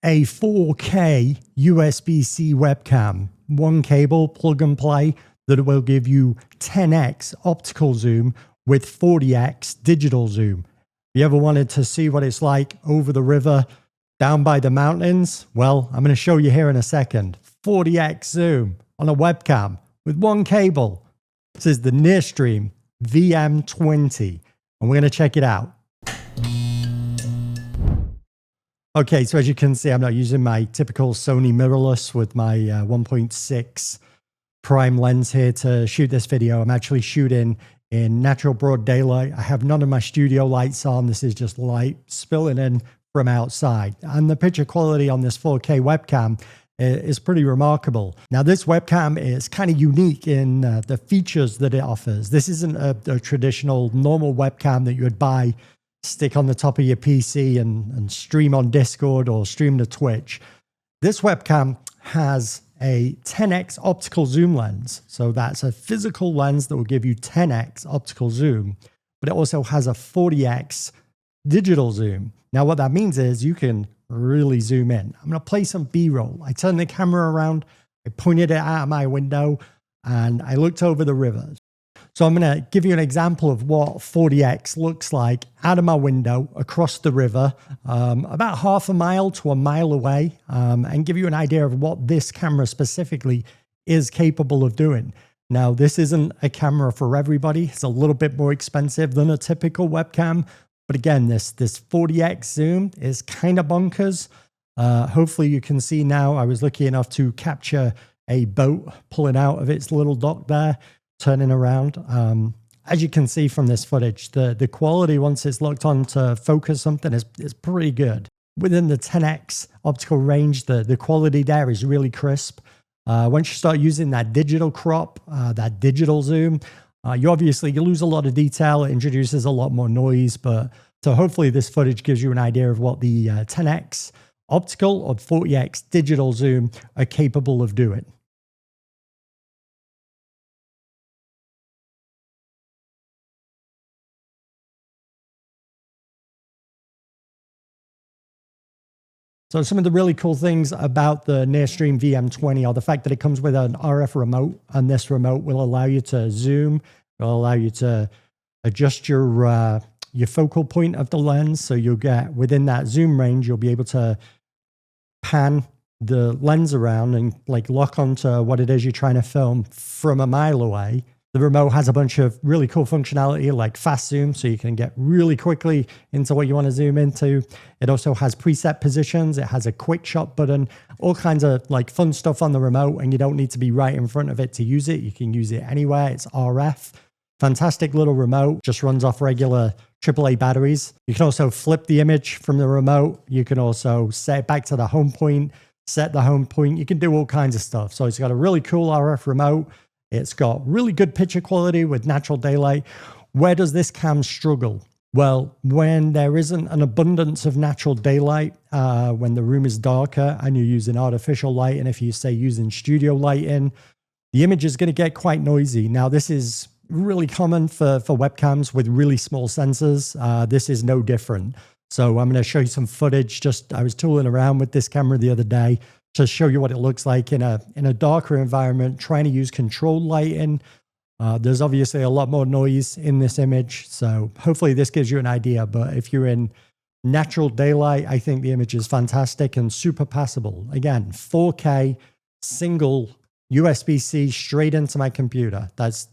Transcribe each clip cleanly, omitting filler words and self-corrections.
a 4K USB-C webcam, one cable, plug and play, that will give you 10x optical zoom with 40x digital zoom. If you ever wanted to see what it's like over the river, down by the mountains, well, I'm going to show you here in a second. 40x zoom on a webcam with one cable. This is the NearStream VM20, and we're going to check it out. Okay, so as you can see, I'm not using my typical Sony mirrorless with my 1.6 prime lens here to shoot this video. I'm actually shooting in natural broad daylight. I have none of my studio lights on. This is just light spilling in from outside. And the picture quality on this 4K webcam is pretty remarkable. Now, this webcam is kind of unique in the features that it offers. This isn't a traditional normal webcam that you would buy, stick on the top of your PC and stream on Discord or stream to Twitch. This webcam has a 10x optical zoom lens. So that's a physical lens that will give you 10x optical zoom, but it also has a 40x digital zoom. Now, what that means is you can really zoom in. I'm going to play some B-roll. I turned the camera around, I pointed it out of my window, and I looked over the river. So I'm going to give you an example of what 40x looks like out of my window across the river, about half a mile to a mile away, and give you an idea of what this camera specifically is capable of doing. Now, this isn't a camera for everybody. It's a little bit more expensive than a typical webcam. But again, this 40x zoom is kind of bonkers. Hopefully you can see now, I was lucky enough to capture a boat pulling out of its little dock there, turning around. As you can see from this footage, the quality once it's locked on to focus something is pretty good. Within the 10x optical range, the quality there is really crisp. Once you start using that digital crop, that digital zoom, you lose a lot of detail. It introduces a lot more noise, but so hopefully this footage gives you an idea of what the 10x optical or 40x digital zoom are capable of doing. So some of the really cool things about the NearStream VM20 are the fact that it comes with an RF remote, and this remote will allow you to zoom, will allow you to adjust your focal point of the lens. So you'll get within that zoom range, you'll be able to pan the lens around and like lock onto what it is you're trying to film from a mile away. The remote has a bunch of really cool functionality like fast zoom, so you can get really quickly into what you want to zoom into. It also has preset positions. It has a quick shot button, all kinds of like fun stuff on the remote, and you don't need to be right in front of it to use it. You can use it anywhere. It's RF. Fantastic little remote, just runs off regular AAA batteries. You can also flip the image from the remote. You can also set it back to the home point, set the home point. You can do all kinds of stuff. So it's got a really cool RF remote. It's got really good picture quality with natural daylight. Where does this cam struggle? Well, when there isn't an abundance of natural daylight, when the room is darker and you're using artificial light, and if you say using studio lighting, the image is going to get quite noisy. Now, this is really common for webcams with really small sensors. This is no different. So I'm going to show you some footage. I was tooling around with this camera the other day to show you what it looks like in a darker environment, trying to use controlled lighting. There's obviously a lot more noise in this image, so hopefully this gives you an idea. But if you're in natural daylight, I think the image is fantastic and super passable. Again, 4K, single USB-C straight into my computer. That's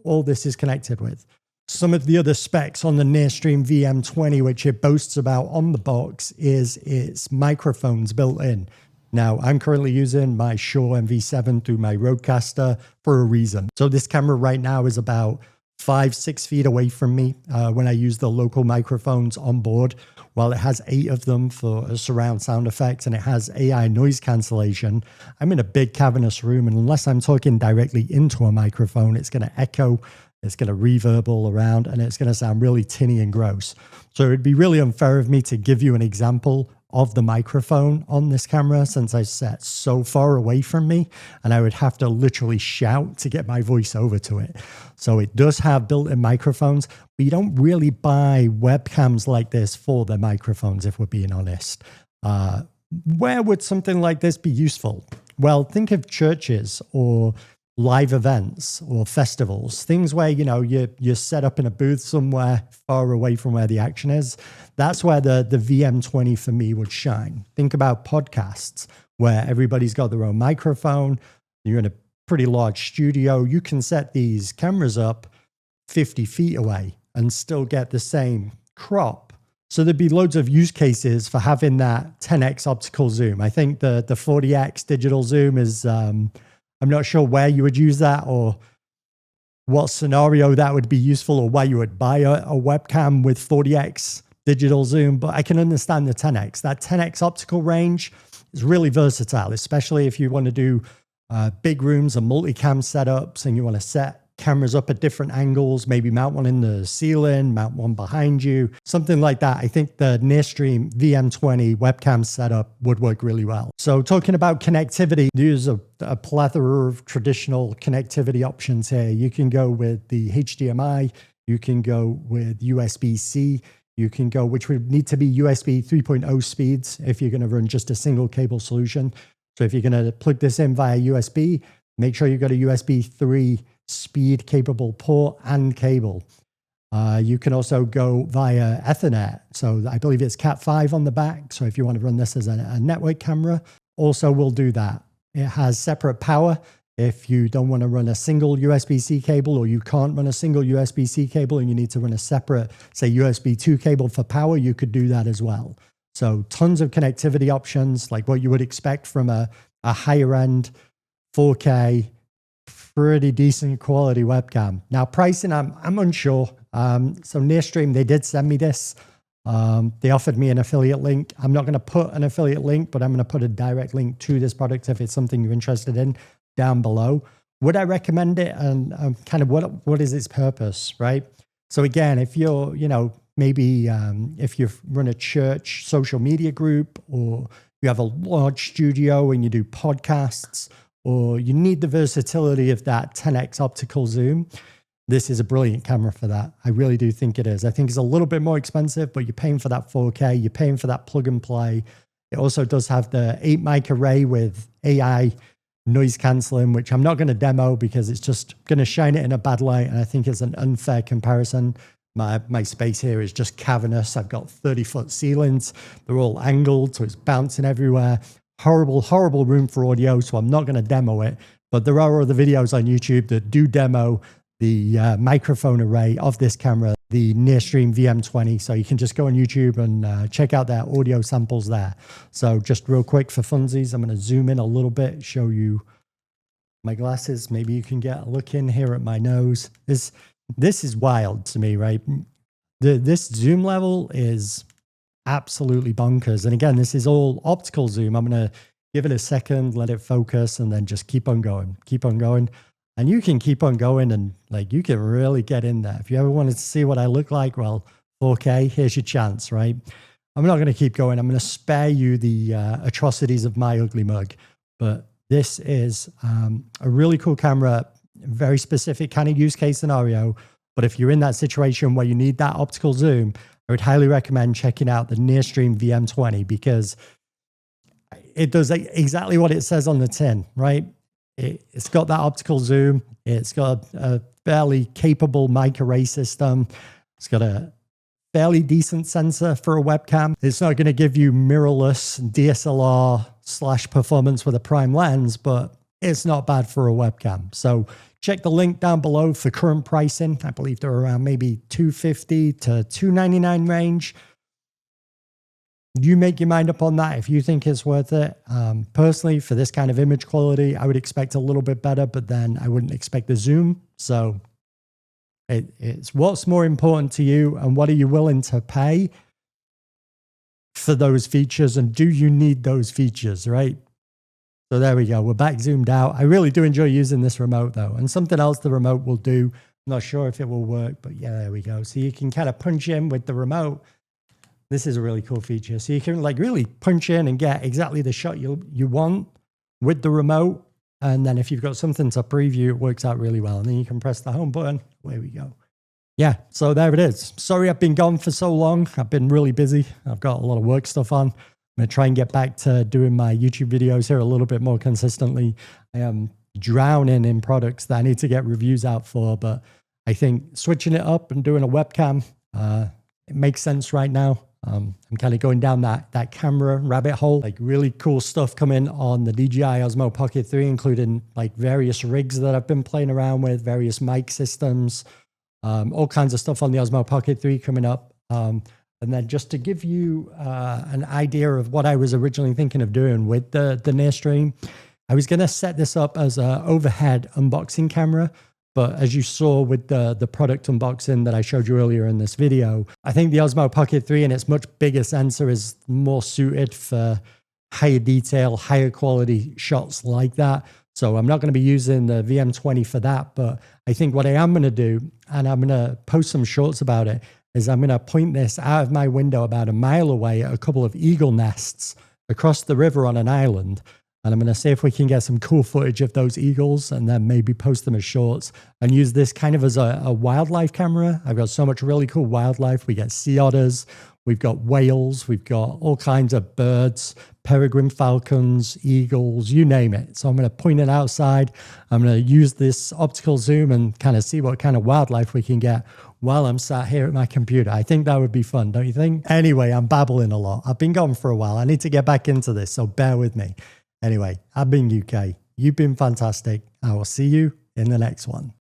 all this is connected with. Some of the other specs on the NearStream VM20, which it boasts about on the box, is its microphones built in. Now, I'm currently using my Shure MV7 through my Rodecaster for a reason. So this camera right now is about 5-6 feet away from me when I use the local microphones on board. While it has 8 of them for surround sound effects and it has AI noise cancellation, I'm in a big cavernous room, and unless I'm talking directly into a microphone, it's going to echo, it's going to reverb all around, and it's going to sound really tinny and gross. So it'd be really unfair of me to give you an example of the microphone on this camera since I sat so far away from me, and I would have to literally shout to get my voice over to it. So it does have built-in microphones, but you don't really buy webcams like this for the microphones, if we're being honest. where would something like this be useful? Well, think of churches or live events or festivals, things where, you're set up in a booth somewhere far away from where the action is. That's where the VM20 for me would shine. Think about podcasts where everybody's got their own microphone. You're in a pretty large studio. You can set these cameras up 50 feet away and still get the same crop. So there'd be loads of use cases for having that 10x optical zoom. I think the 40x digital zoom is, I'm not sure where you would use that or what scenario that would be useful or why you would buy a webcam with 40x digital zoom, but I can understand the 10x. That 10x optical range is really versatile, especially if you want to do big rooms and multicam setups and you want to set cameras up at different angles, maybe mount one in the ceiling, mount one behind you, something like that. I think the NearStream VM20 webcam setup would work really well. So talking about connectivity, there's a plethora of traditional connectivity options here. You can go with the HDMI, you can go with USB-C, you can go, which would need to be USB 3.0 speeds if you're going to run just a single cable solution. So if you're going to plug this in via USB, make sure you've got a USB 3 speed capable port and cable. You can also go via Ethernet. So I believe it's Cat5 on the back. So if you want to run this as a network camera, also will do that. It has separate power. If you don't want to run a single USB-C cable or you can't run a single USB-C cable and you need to run a separate, say, USB 2 cable for power, you could do that as well. So tons of connectivity options, like what you would expect from a higher end 4K, pretty decent quality webcam. Now pricing, I'm unsure. So NearStream, they did send me this. They offered me an affiliate link. I'm not going to put an affiliate link, but I'm going to put a direct link to this product if it's something you're interested in down below. Would I recommend it? And kind of what is its purpose, right? So again, if you're, maybe if you run a church social media group or you have a large studio and you do podcasts, or you need the versatility of that 10x optical zoom, this is a brilliant camera for that. I really do think it is. I think it's a little bit more expensive, but you're paying for that 4K, you're paying for that plug and play. It also does have the 8 mic array with AI noise cancelling, which I'm not going to demo because it's just going to shine it in a bad light. And I think it's an unfair comparison. My space here is just cavernous. I've got 30-foot ceilings. They're all angled, so it's bouncing everywhere. Horrible, horrible room for audio, so I'm not going to demo it. But there are other videos on YouTube that do demo the microphone array of this camera, the NearStream VM20. So you can just go on YouTube and check out their audio samples there. So just real quick for funsies, I'm going to zoom in a little bit, show you my glasses. Maybe you can get a look in here at my nose. This is wild to me, right? This zoom level is absolutely bonkers. And again, this is all optical zoom. I'm going to give it a second, let it focus, and then just keep on going, keep on going. And you can keep on going and you can really get in there. If you ever wanted to see what I look like, well, 4K, here's your chance, right? I'm not going to keep going. I'm going to spare you the atrocities of my ugly mug. But this is a really cool camera, very specific kind of use case scenario. But if you're in that situation where you need that optical zoom, I would highly recommend checking out the NearStream VM20 because it does exactly what it says on the tin, right? It's got that optical zoom. It's got a fairly capable mic array system. It's got a fairly decent sensor for a webcam. It's not going to give you mirrorless DSLR / performance with a prime lens, but it's not bad for a webcam. So check the link down below for current pricing. I believe they're around maybe $250 to $299 range. You make your mind up on that if you think it's worth it. Personally, for this kind of image quality, I would expect a little bit better, but then I wouldn't expect the zoom. So it's what's more important to you and what are you willing to pay for those features, and do you need those features, right? So there we go. We're back zoomed out. I really do enjoy using this remote though. And something else the remote will do. I'm not sure if it will work, but yeah, there we go. So you can kind of punch in with the remote. This is a really cool feature. So you can really punch in and get exactly the shot you want with the remote. And then if you've got something to preview, it works out really well. And then you can press the home button. Away we go. Yeah, so there it is. Sorry I've been gone for so long. I've been really busy. I've got a lot of work stuff on. going to try and get back to doing my YouTube videos here a little bit more consistently. I am drowning in products that I need to get reviews out for, but I think switching it up and doing a webcam, it makes sense right now. I'm kind of going down that camera rabbit hole. Like really cool stuff coming on the DJI Osmo Pocket 3, including like various rigs that I've been playing around with, various mic systems, all kinds of stuff on the Osmo Pocket 3 coming up. And then just to give you an idea of what I was originally thinking of doing with the NearStream, I was going to set this up as an overhead unboxing camera. But as you saw with the product unboxing that I showed you earlier in this video, I think the Osmo Pocket 3 and its much bigger sensor is more suited for higher detail, higher quality shots like that. So I'm not going to be using the VM20 for that. But I think what I am going to do, and I'm going to post some shorts about it, is I'm going to point this out of my window about a mile away at a couple of eagle nests across the river on an island. And I'm going to see if we can get some cool footage of those eagles and then maybe post them as shorts and use this kind of as a wildlife camera. I've got so much really cool wildlife. We get sea otters, we've got whales, we've got all kinds of birds, peregrine falcons, eagles, you name it. So I'm going to point it outside. I'm going to use this optical zoom and kind of see what kind of wildlife we can get while I'm sat here at my computer. I think that would be fun, don't you think? Anyway, I'm babbling a lot. I've been gone for a while. I need to get back into this, so bear with me. Anyway, I've been UK. You've been fantastic. I will see you in the next one.